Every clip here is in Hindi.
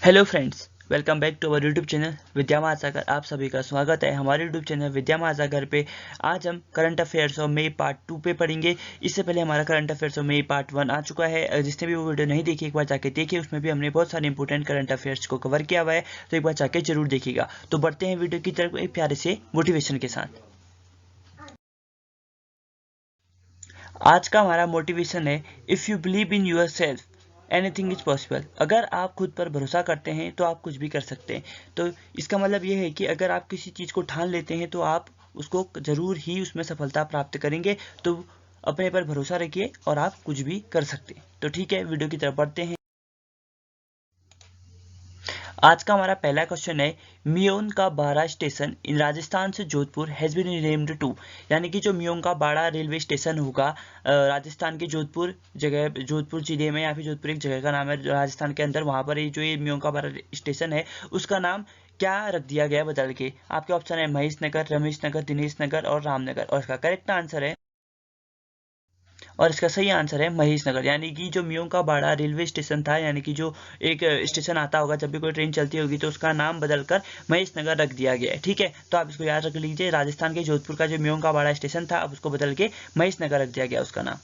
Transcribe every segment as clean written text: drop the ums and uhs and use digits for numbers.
Hello friends, welcome back to our YouTube channel Vidya Mahasagar. आप सभी का स्वागत है हमारे यूट्यूब चैनल विद्या महासागर पे। आज हम करंट अफेयर्स ऑफ मई पार्ट 2 पे पढ़ेंगे। इससे पहले हमारा करंट अफेयर्स ऑफ मई पार्ट 1 आ चुका है। जिसने भी वो वीडियो नहीं देखी एक बार जाके देखिए, उसमें भी हमने बहुत सारे इंपॉर्टेंट करंट अफेयर्स को कवर किया हुआ है, तो एक बार जाके जरूर देखिएगा। तो बढ़ते हैं वीडियो की तरफ एक प्यारे से मोटिवेशन के साथ। आज का हमारा मोटिवेशन है, if you believe in yourself anything is possible. अगर आप खुद पर भरोसा करते हैं तो आप कुछ भी कर सकते हैं। तो इसका मतलब ये है कि अगर आप किसी चीज़ को ठान लेते हैं तो आप उसको ज़रूर ही उसमें सफलता प्राप्त करेंगे। तो अपने पर भरोसा रखिए और आप कुछ भी कर सकते हैं। तो ठीक है, वीडियो की तरफ बढ़ते हैं। आज का हमारा पहला क्वेश्चन है, मियोन का बाड़ा स्टेशन इन राजस्थान से Jodhpur has been renamed to. यानी कि जो मियोन का बाड़ा रेलवे स्टेशन होगा राजस्थान के जोधपुर जगह, जोधपुर जिले में, या फिर जोधपुर एक जगह का नाम है राजस्थान के अंदर। वहाँ पर ये मियोन का बाड़ा स्टेशन है, उसका नाम क्या रख दिया गया बदल के? आपके ऑप्शन है महेश नगर, रमेश नगर, दिनेश नगर और रामनगर। और इसका करेक्ट आंसर है, और इसका सही आंसर है महेश नगर। यानी कि जो मियों का बाड़ा रेलवे स्टेशन था, यानी कि जो एक स्टेशन आता होगा जब भी कोई ट्रेन चलती होगी, तो उसका नाम बदलकर महेश नगर रख दिया गया है। ठीक है, तो आप इसको याद रख लीजिए। राजस्थान के जोधपुर का जो मियों का बाड़ा स्टेशन था, अब उसको बदल के महेश नगर रख दिया गया उसका नाम।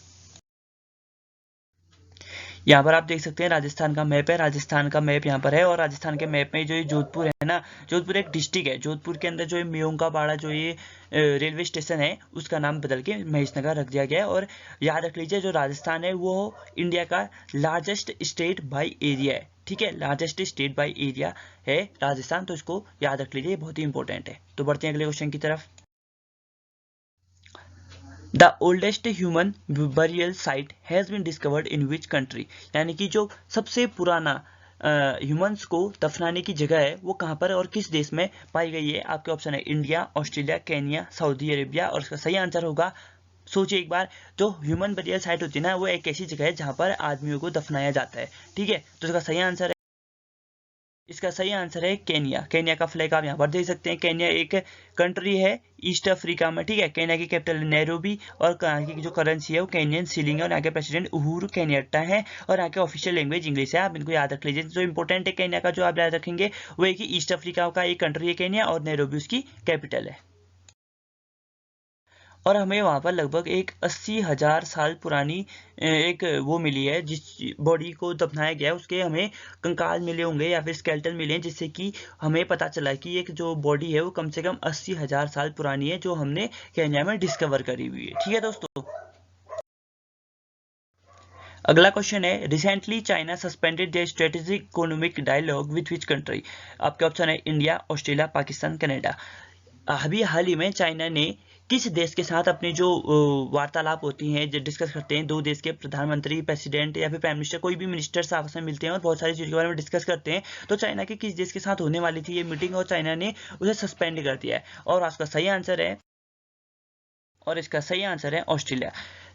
यहाँ पर आप देख सकते हैं राजस्थान का मैप है, राजस्थान का मैप यहाँ पर है। और राजस्थान के मैप में जो ये जोधपुर है ना, जोधपुर एक डिस्ट्रिक्ट है। जोधपुर के अंदर जो ये मियों का बाड़ा जो ये रेलवे स्टेशन है, उसका नाम बदल के महेशनगर रख दिया गया है। और याद रख लीजिए, जो राजस्थान है वो इंडिया का लार्जेस्ट स्टेट बाई एरिया है। ठीक है, लार्जेस्ट स्टेट बाई एरिया है राजस्थान। तो इसको याद रख लीजिए, बहुत ही इंपॉर्टेंट है। तो बढ़ते हैं अगले क्वेश्चन की तरफ। The oldest human burial site has been discovered in which country. यानी कि जो सबसे पुराना ह्यूमंस को दफनाने की जगह है वो कहाँ पर और किस देश में पाई गई है? आपके ऑप्शन है India, Australia, Kenya, Saudi Arabia. और इसका सही आंसर होगा, सोचिए एक बार, जो ह्यूमन बरियल साइट होती है ना, वो एक ऐसी जगह है जहाँ पर आदमियों को दफनाया जाता है। ठीक है, तो इसका सही आंसर है, इसका सही आंसर है केन्या। केन्या का फ्लैग आप यहाँ पर देख सकते हैं। केन्या एक कंट्री है ईस्ट अफ्रीका में। ठीक है, केन्या की कैपिटल नैरोबी और यहाँ की जो करेंसी है वो केन्यन सीलिंग है। और यहाँ के प्रेसिडेंट उहुरु केन्याट्टा है। और यहाँ के ऑफिशियल लैंग्वेज इंग्लिश है। आप इनको याद रख लीजिए। जो इंपॉर्टेंट है केन्या का, जो आप याद रखेंगे वो है कि ईस्ट अफ्रीका का एक कंट्री है केन्या, और नैरोबी उसकी कैपिटल है। और हमें वहाँ पर लगभग एक 80,000 साल पुरानी एक वो मिली है, जिस बॉडी को दफनाया गया है उसके हमें कंकाल मिले होंगे या फिर स्केलेटन मिले हैं, जिससे कि हमें पता चला कि एक जो बॉडी है वो कम से कम 80,000 साल पुरानी है, जो हमने केन्या में डिस्कवर करी हुई है। ठीक है दोस्तों, अगला क्वेश्चन है, recently China suspended their strategic economic dialogue with which country. आपके ऑप्शन है इंडिया, ऑस्ट्रेलिया, पाकिस्तान, कनाडा। अभी हाल ही में चाइना ने किस देश के साथ अपनी जो वार्तालाप होती हैं, जो डिस्कस करते हैं, दो देश के प्रधानमंत्री, प्रेसिडेंट या फिर प्राइम मिनिस्टर, कोई भी मिनिस्टर्स आपस में मिलते हैं और बहुत सारी चीज़ों के बारे में डिस्कस करते हैं, तो चाइना के किस देश के साथ होने वाली थी ये मीटिंग, और चाइना ने उसे सस्पेंड कर दिया है। और उसका सही आंसर है, और इसका सही आंसर है ऑस्ट्रेलिया।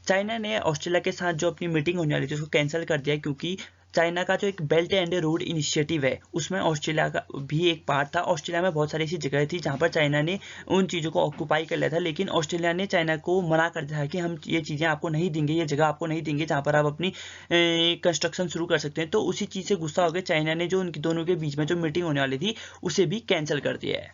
चाइना ने ऑस्ट्रेलिया के साथ जो अपनी मीटिंग होने वाली थी उसको कैंसिल कर दिया, क्योंकि चाइना का जो एक बेल्ट एंड रोड इनिशिएटिव है उसमें ऑस्ट्रेलिया का भी एक पार्ट था। ऑस्ट्रेलिया में बहुत सारी ऐसी जगह थी जहां पर चाइना ने उन चीज़ों को ऑक्यूपाई कर लिया था, लेकिन ऑस्ट्रेलिया ने चाइना को मना कर दिया कि हम ये चीज़ें आपको नहीं देंगे, ये जगह आपको नहीं देंगे जहाँ पर आप अपनी कंस्ट्रक्शन शुरू कर सकते हैं। तो उसी चीज़ से गुस्सा हो गया चाइना ने, जो उनकी दोनों के बीच में जो मीटिंग होने वाली थी उसे भी कैंसिल कर दिया है।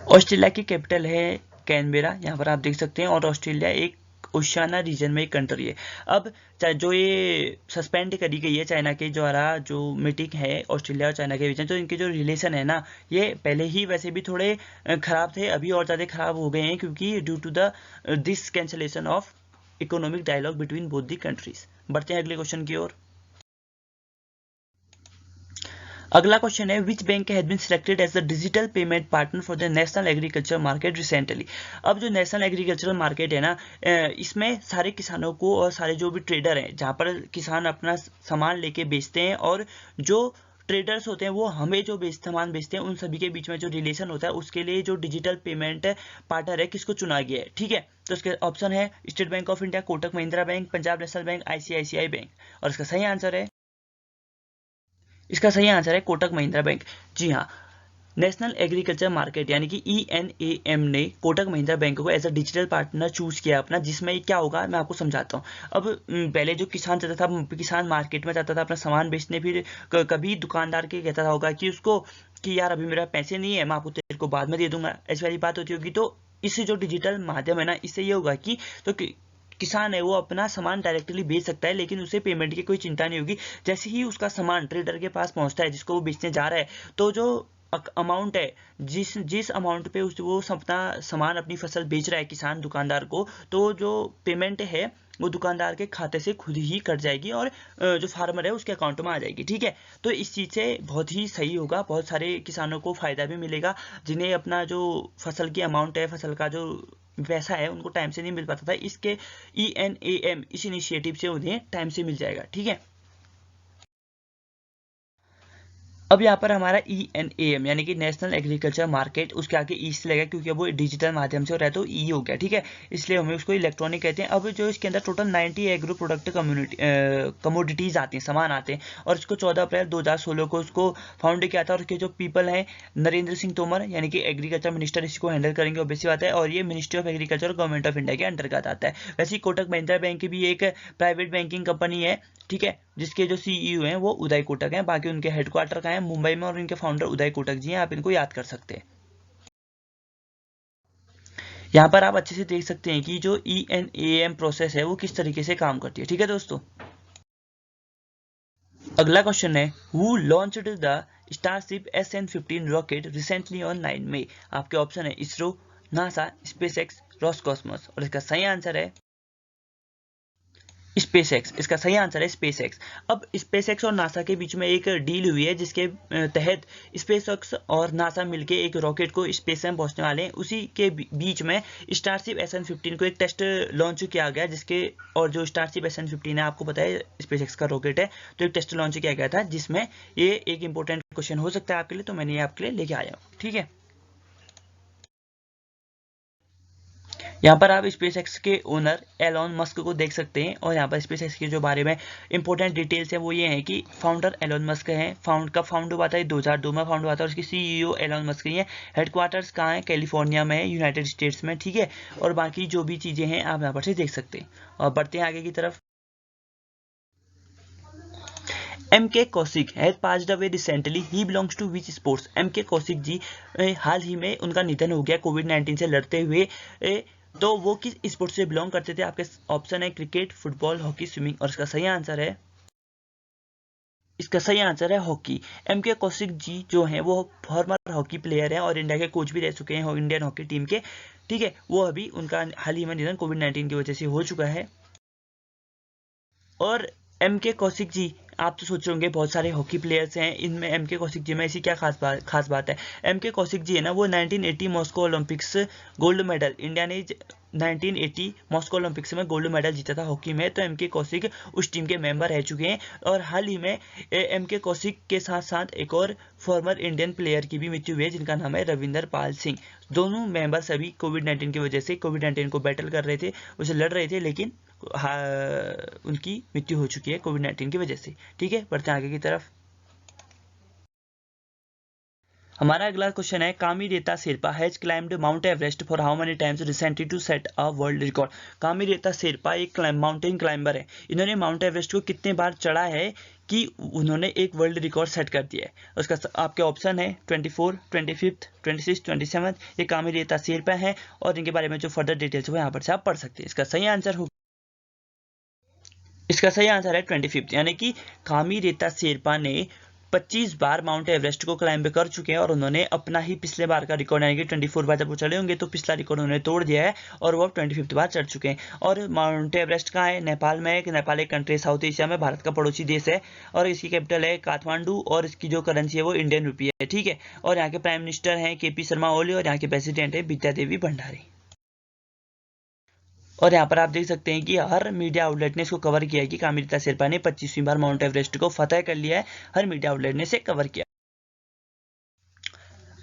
ऑस्ट्रेलिया की कैपिटल है कैनबेरा, यहाँ पर आप देख सकते हैं। और ऑस्ट्रेलिया एक ओशियाना रीजन में एक कंट्री है। अब जो ये सस्पेंड करी गई है चाइना के द्वारा, जो मीटिंग है ऑस्ट्रेलिया और चाइना के बीच में, तो इनके जो रिलेशन है ना, ये पहले ही वैसे भी थोड़े खराब थे, अभी और ज़्यादा खराब हो गए हैं, क्योंकि due to the this cancellation of economic dialogue between both the countries. बढ़ते हैं अगले क्वेश्चन की ओर। अगला क्वेश्चन है, which bank has been selected as the digital payment partner for the national agriculture market recently. अब जो नेशनल एग्रीकल्चरल मार्केट है ना, इसमें सारे किसानों को और सारे जो भी ट्रेडर हैं, जहाँ पर किसान अपना सामान लेके बेचते हैं, और जो ट्रेडर्स होते हैं वो हमें जो सामान बेचते हैं, उन सभी के बीच में जो रिलेशन होता है, उसके लिए जो डिजिटल पेमेंट पार्टनर है किसको चुना गया है। ठीक है, तो इसके ऑप्शन है state bank of India, Kotak Mahindra bank, Punjab national bank, ICICI bank. और इसका सही आंसर है, इसका सही आंसर है कोटक महिंद्रा बैंक। जी हाँ, नेशनल एग्रीकल्चर मार्केट यानी कि ENAM ने कोटक महिंद्रा बैंक को as a digital partner choose किया अपना, जिसमें क्या होगा मैं आपको समझाता हूँ। अब पहले जो किसान चाहता था, किसान मार्केट में जाता था अपना सामान बेचने, फिर कभी दुकानदार के कहता होगा कि उसको कि यार अभी मेरा पैसे नहीं है, मैं आपको तेरे को बाद में दे दूंगा, ऐसी वाली बात होती होगी। तो इससे जो डिजिटल माध्यम है ना, इससे ये होगा कि तो किसान है वो अपना सामान डायरेक्टली बेच सकता है, लेकिन उसे पेमेंट की कोई चिंता नहीं होगी। जैसे ही उसका सामान ट्रेडर के पास पहुंचता है जिसको वो बेचने जा रहा है, तो जो अमाउंट है, जिस अमाउंट पे वो अपना सामान अपनी फसल बेच रहा है किसान दुकानदार को, तो जो पेमेंट है वो दुकानदार के खाते से खुद ही कट जाएगी और जो फार्मर है उसके अकाउंट में आ जाएगी। ठीक है, तो इस चीज़ से बहुत ही सही होगा, बहुत सारे किसानों को फ़ायदा भी मिलेगा जिन्हें अपना जो फसल की अमाउंट है, फसल का जो पैसा है उनको टाइम से नहीं मिल पाता था। इसके ENAM इस इनिशिएटिव से उन्हें टाइम से मिल जाएगा। ठीक है, अब यहाँ पर हमारा ENAM यानी कि नेशनल एग्रीकल्चर मार्केट, उसके आगे ई से लगेगा क्योंकि अब वो डिजिटल माध्यम से हो रहा है, तो ई हो गया। ठीक है, इसलिए हमें उसको इलेक्ट्रॉनिक कहते हैं। अब जो इसके अंदर टोटल 90 एग्रो प्रोडक्ट कमोडिटीज़ आती हैं, सामान आते हैं, और इसको 14 अप्रैल 2016 को उसको फाउंड किया था। और इसके जो पीपल हैं, नरेंद्र सिंह तोमर यानी कि एग्रीकल्चर मिनिस्टर इसको हैंडल करेंगे, ऑब्वियसली बात है, और ये मिनिस्ट्री ऑफ एग्रीकल्चर और गवर्नमेंट ऑफ इंडिया के अंतर्गत आता है। वैसे ही कोटक महिंद्रा बैंक भी एक प्राइवेट बैंकिंग कंपनी है, ठीक है, जिसके जो CEO हैं वो उदय कोटक हैं। बाकी उनके हेडक्वार्टर का है मुंबई में, और इनके फाउंडर उदय कोटक जी हैं, आप इनको याद कर सकते हैं। यहाँ पर आप अच्छे से देख सकते हैं कि जो ENAM प्रोसेस है वो किस तरीके से काम करती है। ठीक है दोस्तों, अगला क्वेश्चन है, who launched the starship SN15 rocket recently on 9 मई। आपके ऑप्शन है इसरो, नासा, स्पेसएक्स, रॉसकॉस्मोस, और इसका सही आंसर है स्पेसएक्स। इसका सही आंसर है स्पेसएक्स। अब स्पेसएक्स और नासा के बीच में एक डील हुई है जिसके तहत स्पेसएक्स और नासा मिलके एक रॉकेट को स्पेस में पहुंचने वाले हैं। उसी के बीच में स्टारशिप SN15 को एक टेस्ट लॉन्च किया गया, जिसके और जो स्टारशिप SN15 है आपको पता है स्पेसएक्स का रॉकेट है, तो एक टेस्ट लॉन्च किया गया था जिसमें ये एक इंपॉर्टेंट क्वेश्चन हो सकता है आपके लिए, तो मैंने ये आपके लिए लेके आया हूँ। ठीक है, यहाँ पर आप स्पेसएक्स के ओनर एलॉन मस्क को देख सकते हैं, और यहाँ पर स्पेसएक्स के जो बारे में इंपॉर्टेंट डिटेल्स है वो ये है कि फाउंडर एलॉन मस्क हैं। कब फाउंड हुआ था? 2002 में फाउंड हुआ था, और उसकी CEO एलॉन मस्क ही है। हेडक्वार्टर्स कहाँ है? कैलिफोर्निया में है, यूनाइटेड स्टेट्स में। ठीक है, और बाकी जो भी चीज़ें हैं आप यहाँ पर से देख सकते हैं। और बढ़ते हैं आगे की तरफ। MK Kaushik has passed away recently, he belongs to which sports. MK Kaushik ji हाल ही में उनका निधन हो गया कोविड-19 से लड़ते हुए। तो वो किस स्पोर्ट्स से बिलोंग करते थे? आपके ऑप्शन है क्रिकेट, फुटबॉल, हॉकी, स्विमिंग, और इसका सही आंसर है हॉकी। MK कौशिक जी जो हैं वो फॉर्मर हॉकी प्लेयर हैं और इंडिया के कोच भी रह चुके हैं इंडियन हॉकी टीम के। ठीक है, वो अभी उनका हाल ही में निधन कोविड-19 की वजह से हो चुका है। और MK कौशिक जी, आप तो सोच रहे होंगे बहुत सारे हॉकी प्लेयर्स हैं, इनमें MK कौशिक जी में ऐसी क्या खास बात है? MK कौशिक जी है ना, वो 1980 Moscow Olympics gold medal, India ने 1980 मॉस्को ओलंपिक्स में गोल्ड मेडल जीता था हॉकी में, तो MK कौशिक उस टीम के मेंबर रह चुके हैं। और हाल ही में MK कौशिक के साथ साथ एक और फॉर्मर इंडियन प्लेयर की भी मृत्यु हुई है जिनका नाम है रविंदर पाल सिंह। दोनों मेंबर सभी कोविड-19 की वजह से कोविड-19 को बैटल कर रहे थे, उसे लड़ रहे थे, लेकिन उनकी मृत्यु हो चुकी है कोविड-19 की वजह से। ठीक है, बढ़ते हैं आगे की तरफ। हमारा अगला क्वेश्चन है, Kami Rita Sherpa has climbed Mount Everest for how many times recently to set a world record. Kami Rita Sherpa एक माउंटेन क्लाइंबर है। इन्होंने माउंट एवरेस्ट को कितने बार चढ़ा है कि उन्होंने एक वर्ल्ड रिकॉर्ड सेट कर दिया है? उसका आपके ऑप्शन है 24, 25, 26, 27। ये कामिरेता शेरपा है, और इनके बारे में जो फर्दर डिटेल्स वो यहाँ पर से आप पढ़ सकते हैं। इसका सही आंसर है 25, यानी कि कामिरेता शेरपा ने 25 बार माउंट एवरेस्ट को क्लाइंब कर चुके हैं, और उन्होंने अपना ही पिछले बार का रिकॉर्ड यानी कि 24 बार जब वो चढ़े होंगे तो पिछला रिकॉर्ड उन्होंने तोड़ दिया है, और वो अब 25 बार चढ़ चुके हैं। और माउंट एवरेस्ट कहाँ है? नेपाल में है। नेपाल एक कंट्री साउथ एशिया में, भारत का पड़ोसी देश है, और इसकी कैपिटल है काठमांडू, और इसकी जो करेंसी है वो इंडियन रुपी है। ठीक है, और यहाँ के प्राइम मिनिस्टर हैं KP शर्मा ओली, और यहाँ के प्रेसिडेंट है विद्या देवी भंडारी। और यहाँ पर आप देख सकते हैं कि हर मीडिया आउटलेट ने इसको कवर किया है कि कामिरेता शेरपा ने 25वीं बार माउंट एवरेस्ट को फतेह कर लिया है। हर मीडिया आउटलेट ने इसे कवर किया।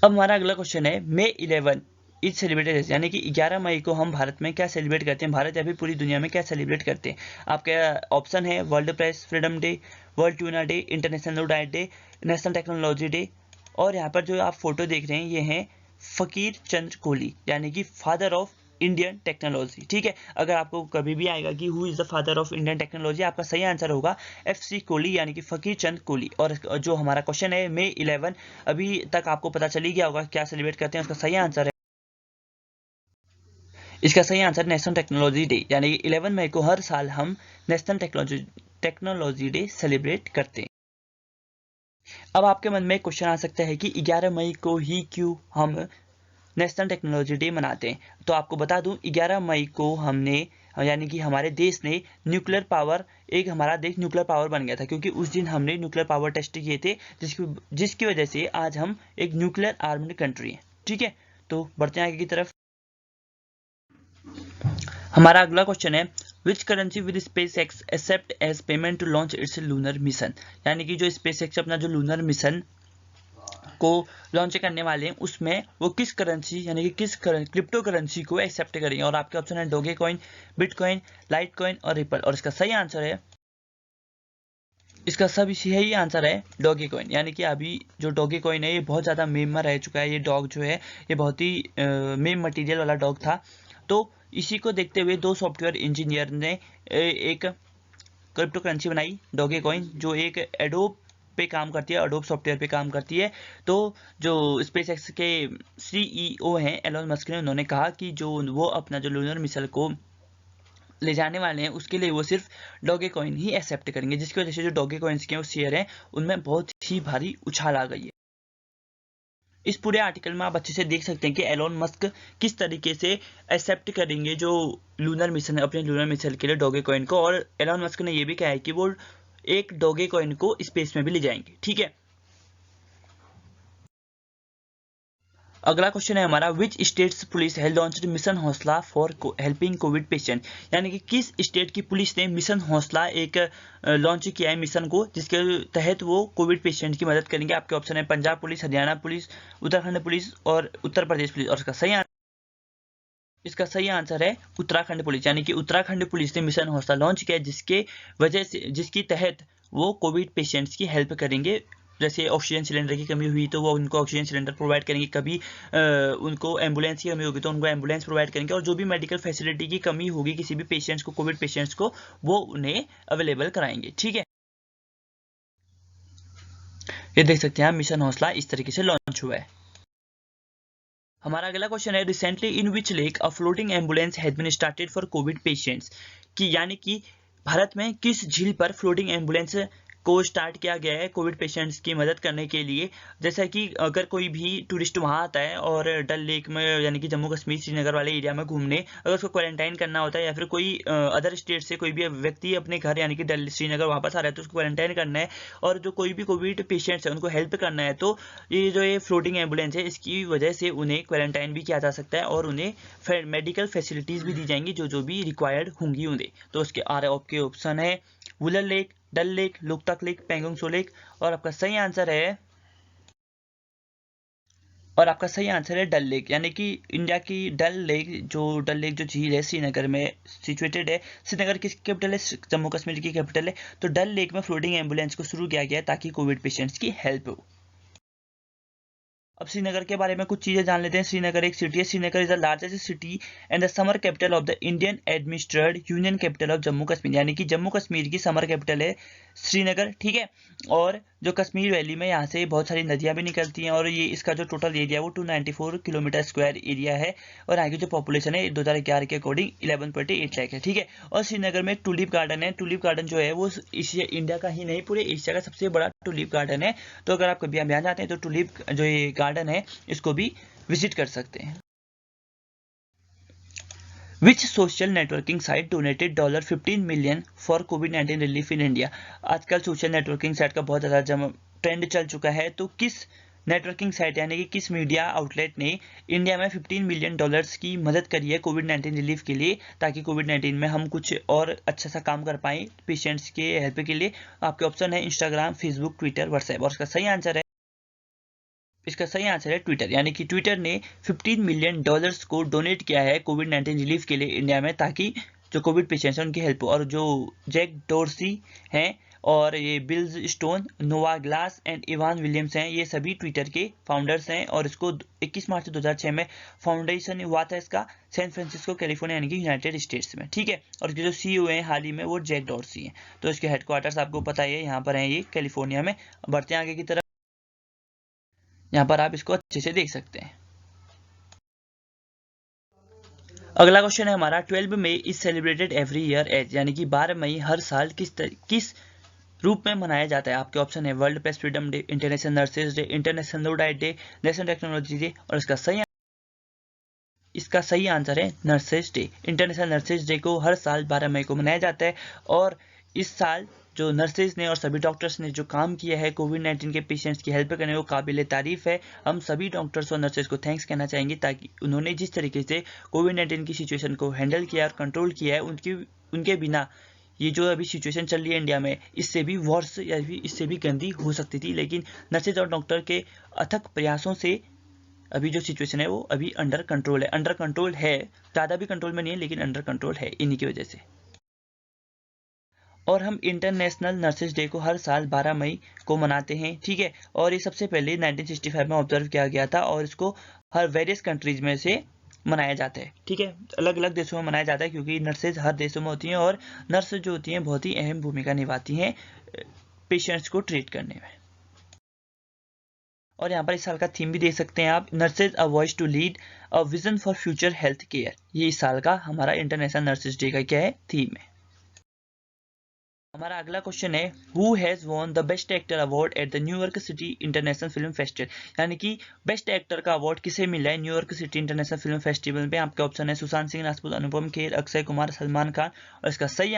अब हमारा अगला क्वेश्चन है, May 11 इज सेलिब्रेटेड, यानी कि 11 मई को हम भारत में क्या सेलिब्रेट करते हैं? भारत या फिर पूरी दुनिया में क्या सेलिब्रेट करते हैं? आपके ऑप्शन है world press freedom day, world tuna day, international diet day, national technology day, और यहाँ पर जो आप फोटो देख रहे हैं ये हैं फकीर चंद्र कोहली, यानी कि फादर ऑफ इंडियन टेक्नोलॉजी। ठीक है, अगर आपको कभी भी आएगा कि who is the father of Indian technology, आपका सही आंसर होगा FC कोहली, यानी कि फकीर चंद कोहली। और जो हमारा क्वेश्चन है May 11, अभी तक आपको पता चल ही गया होगा क्या सेलिब्रेट करते हैं। उसका सही आंसर है, इसका सही आंसर नेशनल टेक्नोलॉजी डे, यानी कि 11 मई को हर साल हम नेशनल टेक्नोलॉजी डे सेलिब्रेट करते हैं। अब आपके मन में क्वेश्चन आ सकता है कि 11 मई को ही क्यों हम नेशनल टेक्नोलॉजी डे मनाते हैं। तो आपको बता दूं 11 मई को हमने, यानी कि हमारे देश ने न्यूक्लियर पावर, एक हमारा देश न्यूक्लियर पावर बन गया था, क्योंकि उस दिन हमने न्यूक्लियर पावर टेस्ट किए थे, जिसकी वजह से आज हम एक न्यूक्लियर आर्म्ड कंट्री हैं। ठीक है, तो बढ़ते हैं आगे की तरफ। हमारा अगला क्वेश्चन है which currency with Space X accept as payment to launch its lunar mission, यानी कि जो स्पेस एक्स अपना जो लूनर मिशन को लॉन्च करने वाले हैं उसमें वो किस करेंसी, यानी कि किस क्रिप्टो करेंसी को एक्सेप्ट करेंगे। और आपके ऑप्शन है डोगे कॉइन, बिटकॉइन, लाइट कॉइन और रिपल। और इसका सही आंसर है, इसका सही आंसर है डॉगी कॉइन, यानी कि अभी जो डॉगी कॉइन है ये बहुत ज़्यादा मेम में रह चुका है। ये डॉग जो है ये बहुत ही मेम मटेरियल वाला डॉग था। तो इसी को देखते हुए दो सॉफ्टवेयर इंजीनियर ने एक क्रिप्टो करेंसी बनाई डॉगी कॉइन, जो एक एडोब पे काम करती है, एडोब सॉफ्टवेयर पे काम करती है। तो जो स्पेसएक्स के CEO हैं एलोन मस्क ने, उन्होंने कहा कि जो वो अपना जो लूनर मिशन को ले जाने वाले हैं उसके लिए वो सिर्फ डॉगे कॉइन ही एक्सेप्ट करेंगे, जिसकी वजह से जो डॉगे कॉइन्स के शेयर हैं उनमें बहुत ही भारी उछाल आ गई है। इस पूरे आर्टिकल में आप अच्छे से देख सकते हैं कि एलोन मस्क किस तरीके से एक्सेप्ट करेंगे जो लूनर मिशन है, अपने लूनर मिशन के लिए डॉगे कॉइन को। और एलोन मस्क ने यह भी कहा है कि वो एक डॉगे कॉइन को स्पेस में भी ले जाएंगे। ठीक है, अगला क्वेश्चन है हमारा which states police has launched mission हौसला फॉर हेल्पिंग कोविड पेशेंट, यानी कि किस स्टेट की पुलिस ने मिशन हौसला एक लॉन्च किया है मिशन को, जिसके तहत वो कोविड पेशेंट की मदद करेंगे। आपके ऑप्शन है Punjab police, Haryana police, Uttarakhand police और उत्तर प्रदेश पुलिस। और इसका सही आंसर है उत्तराखंड पुलिस, यानी कि उत्तराखंड पुलिस ने मिशन हौसला लॉन्च किया, जिसकी तहत वो कोविड पेशेंट्स की हेल्प करेंगे। जैसे ऑक्सीजन सिलेंडर की कमी हुई तो वो उनको ऑक्सीजन सिलेंडर प्रोवाइड करेंगे, कभी उनको एम्बुलेंस की कमी होगी तो उनको एम्बुलेंस प्रोवाइड करेंगे, और जो भी मेडिकल फैसिलिटी की कमी होगी किसी भी पेशेंट्स को, कोविड पेशेंट्स को, वो उन्हें अवेलेबल कराएंगे। ठीक है, ये देख सकते हैं आप मिशन हौसला इस तरीके से लॉन्च हुआ है। हमारा अगला क्वेश्चन है recently in which lake a floating ambulance has been started for covid patients, कि यानी कि भारत में किस झील पर फ्लोटिंग एम्बुलेंस को स्टार्ट किया गया है कोविड पेशेंट्स की मदद करने के लिए। जैसा कि अगर कोई भी टूरिस्ट वहां आता है और डल लेक में, यानी कि जम्मू कश्मीर श्रीनगर वाले एरिया में घूमने, अगर उसको क्वारंटाइन करना होता है या फिर कोई अदर स्टेट से कोई भी व्यक्ति अपने घर यानी कि डल श्रीनगर वापस आ रहा है तो उसको क्वारंटाइन करना है, और जो कोई भी कोविड पेशेंट्स है उनको हेल्प करना है, तो ये फ्लोटिंग एम्बुलेंस है इसकी वजह से उन्हें क्वारंटाइन भी किया जा सकता है और उन्हें मेडिकल फैसिलिटीज भी दी जाएंगी जो भी रिक्वायर्ड होंगी उन्हें। तो उसके आपके ऑप्शन है वुलर लेक, डल लेक, लोकतक लेक, पेंगोंग सो लेक। और आपका सही आंसर है डल लेक, यानी कि इंडिया की डल लेक जो झील है श्रीनगर में सिचुएटेड है। श्रीनगर किसकी कैपिटल है? जम्मू कश्मीर की कैपिटल है। तो डल लेक में फ्लोटिंग एम्बुलेंस को शुरू किया गया है ताकि कोविड पेशेंट्स की हेल्प हो। अब श्रीनगर के बारे में कुछ चीजें जान लेते हैं। श्रीनगर एक सिटी है। Srinagar is the largest city and the summer capital of the Indian administrated union capital of Jammu Kashmir, यानी कि जम्मू कश्मीर की समर कैपिटल है श्रीनगर। ठीक है, और जो कश्मीर वैली में यहाँ से बहुत सारी नदियां भी निकलती हैं, और ये इसका जो टोटल एरिया है वो 294 किलोमीटर स्क्वायर एरिया है, और यहाँ की जो पॉपुलेशन है 2011 के अकॉर्डिंग 11.8 लाख है। ठीक है, और श्रीनगर में टूलिप गार्डन है। टूलिप गार्डन जो है वो इंडिया का ही नहीं पूरे एशिया का सबसे बड़ा टूलिप गार्डन है। तो अगर आप कभी यहाँ जाते हैं तो टूलिप जो ये गार्डन है इसको भी विजिट कर सकते हैं। Which social networking site donated $15 million for COVID-19 relief in India? आजकल सोशल नेटवर्किंग साइट का बहुत ज़्यादा ट्रेंड चल चुका है, तो किस नेटवर्किंग साइट यानी कि किस मीडिया आउटलेट ने इंडिया में $15 मिलियन की मदद करी है कोविड-19 रिलीफ के लिए, ताकि कोविड-19 में हम कुछ और अच्छा सा काम कर पाएँ पेशेंट्स के हेल्प के लिए। आपके ऑप्शन है इंस्टाग्राम, फेसबुक, ट्विटर, व्हाट्सएप। और इसका सही आंसर है ट्विटर, यानी कि ट्विटर ने $15 मिलियन को डोनेट किया है कोविड-19 रिलीफ के लिए इंडिया में, ताकि जो कोविड पेशेंट्स हैं उनकी हेल्प हो। और जो जैक डोर्सी हैं और ये bills stone, Nova glass and Ivan Williams हैं, ये सभी ट्विटर के फाउंडर्स हैं। और इसको 21 मार्च 2006 में फाउंडेशन हुआ था इसका, सैन फ्रांसिस्को कैलिफोर्निया यानी कि यूनाइटेड स्टेट्स में, ठीक है। और इसके जो सीईओ हैं हाल ही में वो जैक डॉर्सी हैं। तो इसके हेडक्वार्टर्स आपको पता ही है यहाँ पर हैं, ये कैलिफोर्निया में। बढ़ते हैं आगे की तरफ, यहाँ पर आप इसको अच्छे से देख सकते हैं। अगला क्वेश्चन है हमारा, 12 मई is celebrated every year as, यानी कि 12 मई हर साल किस रूप में मनाया जाता है। आपके ऑप्शन है world press freedom day, international nurses day, international no diet day, national technology day. और इसका सही आंसर है nurses day. International nurses day को हर साल 12 मई को मनाया जाता है। और इस साल जो नर्सेज ने और सभी डॉक्टर्स ने जो काम किया है कोविड-19 के पेशेंट्स की हेल्प करने, वो काबिल तारीफ है। हम सभी डॉक्टर्स और नर्सेज को थैंक्स कहना चाहेंगे, ताकि उन्होंने जिस तरीके से कोविड-19 की सिचुएशन को हैंडल किया और कंट्रोल किया है, उनके बिना ये जो अभी सिचुएशन चल रही है इंडिया में, इससे भी वर्स या इससे भी गंदी हो सकती थी। लेकिन नर्सेज और डॉक्टर के अथक प्रयासों से अभी जो सिचुएशन है वो अभी अंडर कंट्रोल है। ज़्यादा भी कंट्रोल में नहीं है, लेकिन अंडर कंट्रोल है इन्हीं की वजह से। और हम इंटरनेशनल नर्सेज डे को हर साल 12 मई को मनाते हैं, ठीक है। और ये सबसे पहले 1965 में ऑब्जर्व किया गया था, और इसको हर वेरियस कंट्रीज में से मनाया जाता है, ठीक है। अलग अलग देशों में मनाया जाता है, क्योंकि नर्सेज हर देशों में होती हैं, और नर्स जो होती हैं बहुत ही अहम भूमिका निभाती हैं पेशेंट्स को ट्रीट करने में। और यहाँ पर इस साल का थीम भी देख सकते हैं आप, nurses a voice to lead a vision for future health care. ये इस साल का हमारा इंटरनेशनल नर्सेज डे का क्या है, थीम है। हमारा अगला क्वेश्चन है, who has won the best actor award at the New York city international film festival, यानी कि बेस्ट एक्टर का अवार्ड किसे मिला है New York city international film festival में। आपके ऑप्शन है सुशांत सिंह राजपूत, अनुपम खेर, अक्षय कुमार, सलमान खान। और इसका सही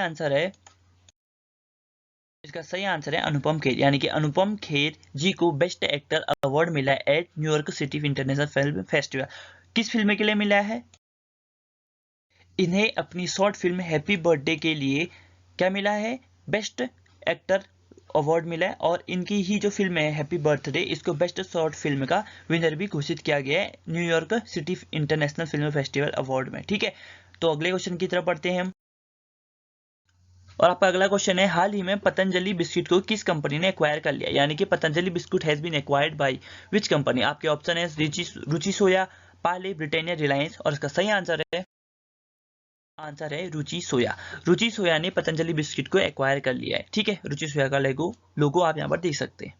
आंसर है अनुपम खेर, यानी कि अनुपम खेर जी को बेस्ट एक्टर अवार्ड मिला है eight New York city international film festival. किस फिल्म के लिए मिला है? इन्हें अपनी शॉर्ट फिल्म हैप्पी बर्थडे के लिए क्या मिला है, बेस्ट एक्टर अवार्ड मिला है। और इनकी ही जो फिल्म है हैप्पी बर्थडे, इसको बेस्ट शॉर्ट फिल्म का विनर भी घोषित किया गया है New York city international film festival award में, ठीक है। तो अगले क्वेश्चन की तरफ बढ़ते हैं हम। और आपका अगला क्वेश्चन है, हाल ही में पतंजलि बिस्किट को किस कंपनी ने एक्वायर कर लिया, यानी कि Patanjali biscuit has been acquired by which company. आपके ऑप्शन है Ruchi soya, Parle, Britannia, Reliance. और इसका सही आंसर है रुचि सोया। रुचि सोया ने पतंजलि बिस्किट को एक्वायर कर लिया है, ठीक है। रुचि सोया का लोगो आप यहाँ पर देख सकते हैं।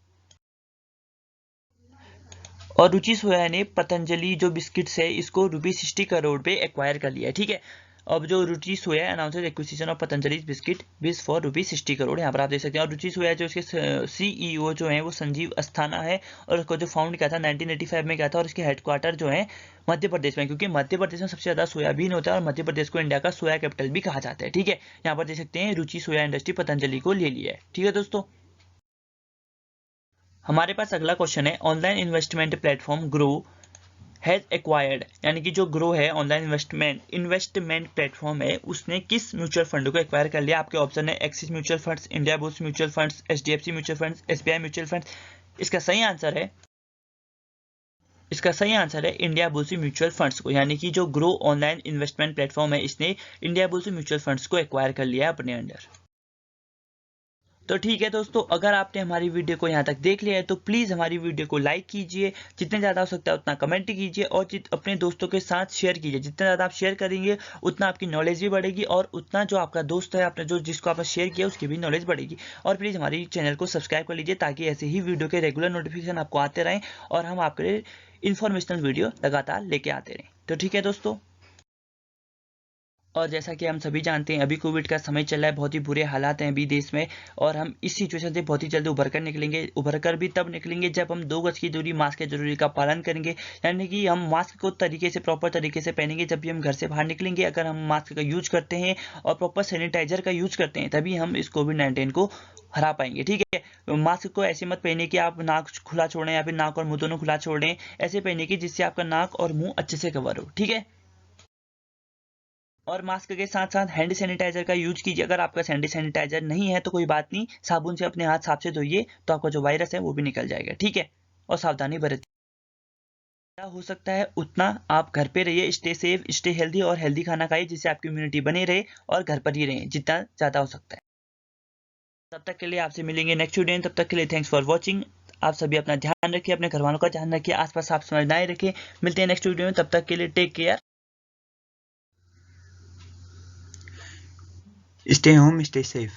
और रुचि सोया ने पतंजलि जो बिस्किट्स है इसको ₹60 करोड़ पे एक्वायर कर लिया है, ठीक है। अब जो Ruchi Soya announces acquisition of Patanjali biscuit biz for ₹60 crore, यहाँ पर आप देख सकते हैं। और रुचि सोया जो इसके सीईओ जो है वो संजीव अस्थाना है, और उसको जो फाउंड किया था 1985 में किया था। और इसके हेडक्वार्टर जो है मध्य प्रदेश में, क्योंकि मध्य प्रदेश में सबसे ज़्यादा सोयाबीन होता है, और मध्य प्रदेश को इंडिया का सोया कैपिटल भी कहा जाता है, ठीक है। यहाँ पर देख सकते हैं रुचि सोया इंडस्ट्री पतंजलि को ले लिया है, ठीक है दोस्तों। हमारे पास अगला क्वेश्चन है, online investment platform grow has acquired, यानी कि जो ग्रो है ऑनलाइन इन्वेस्टमेंट प्लेटफॉर्म है, उसने किस म्यूचुअल फंड को एक्वायर कर लिया। आपके ऑप्शन है axis mutual funds, India bulls mutual funds, HDFC mutual funds, SBI mutual funds. इसका सही आंसर है इंडिया बुल्स म्यूचुअल फंड्स को, यानी कि जो ग्रो ऑनलाइन इन्वेस्टमेंट प्लेटफॉर्म है इसने इंडिया बुल्स म्यूचुअल फंड्स को एक्वायर कर लिया है अपने अंडर। तो ठीक है दोस्तों, अगर आपने हमारी वीडियो को यहाँ तक देख लिया है तो प्लीज़ हमारी वीडियो को लाइक कीजिए, जितने ज़्यादा हो सकता है उतना कमेंट कीजिए, और अपने दोस्तों के साथ शेयर कीजिए। जितना ज़्यादा आप शेयर करेंगे उतना आपकी नॉलेज भी बढ़ेगी, और उतना जो आपका दोस्त है आपने जिसको आपने शेयर किया उसकी भी नॉलेज बढ़ेगी। और प्लीज़ हमारी चैनल को सब्सक्राइब कर लीजिए, ताकि ऐसे ही वीडियो के रेगुलर नोटिफिकेशन आपको आते रहें, और हम आपके लिए इन्फॉर्मेशनल वीडियो लगातार लेके आते रहें। तो ठीक है दोस्तों, और जैसा कि हम सभी जानते हैं अभी कोविड का समय चल रहा है, बहुत ही बुरे हालात हैं अभी देश में, और हम इस सिचुएशन से बहुत ही जल्दी उभर कर भी तब निकलेंगे जब हम 2 गज की दूरी, मास्क के जरूरी का पालन करेंगे। यानी कि हम मास्क को प्रॉपर तरीके से पहनेंगे जब भी हम घर से बाहर निकलेंगे। अगर हम मास्क का यूज करते हैं और प्रॉपर सैनिटाइजर का यूज करते हैं, तभी हम इस कोविड-19 को हरा पाएंगे, ठीक है। मास्क को ऐसे मत पहने कि आप नाक खुला छोड़ें, या फिर नाक और मुंह दोनों खुला छोड़ें। ऐसे पहने कि जिससे आपका नाक और मुंह अच्छे से कवर हो, ठीक है। और मास्क के साथ साथ हैंड सैनिटाइजर का यूज कीजिए। अगर आपका हैंड सैनिटाइजर नहीं है तो कोई बात नहीं, साबुन से अपने हाथ साफ से धोइए, तो आपका जो वायरस है वो भी निकल जाएगा, ठीक है। और सावधानी बरतिए, जितना हो सकता है उतना आप घर पे रहिए, स्टे सेफ, स्टे हेल्दी, और हेल्दी खाना खाइए जिससे आपकी इम्यूनिटी बने रहे, और घर पर ही रहें जितना ज़्यादा हो सकता है। तब तक के लिए आपसे मिलेंगे नेक्स्ट वीडियो में। तब तक के लिए थैंक्स फॉर वॉचिंग। आप सभी अपना ध्यान रखिए, अपने घर वालों का ध्यान रखिए, आसपास आप समझदारी रखिए। मिलते हैं नेक्स्ट वीडियो में, तब तक के लिए take care, stay home, stay safe.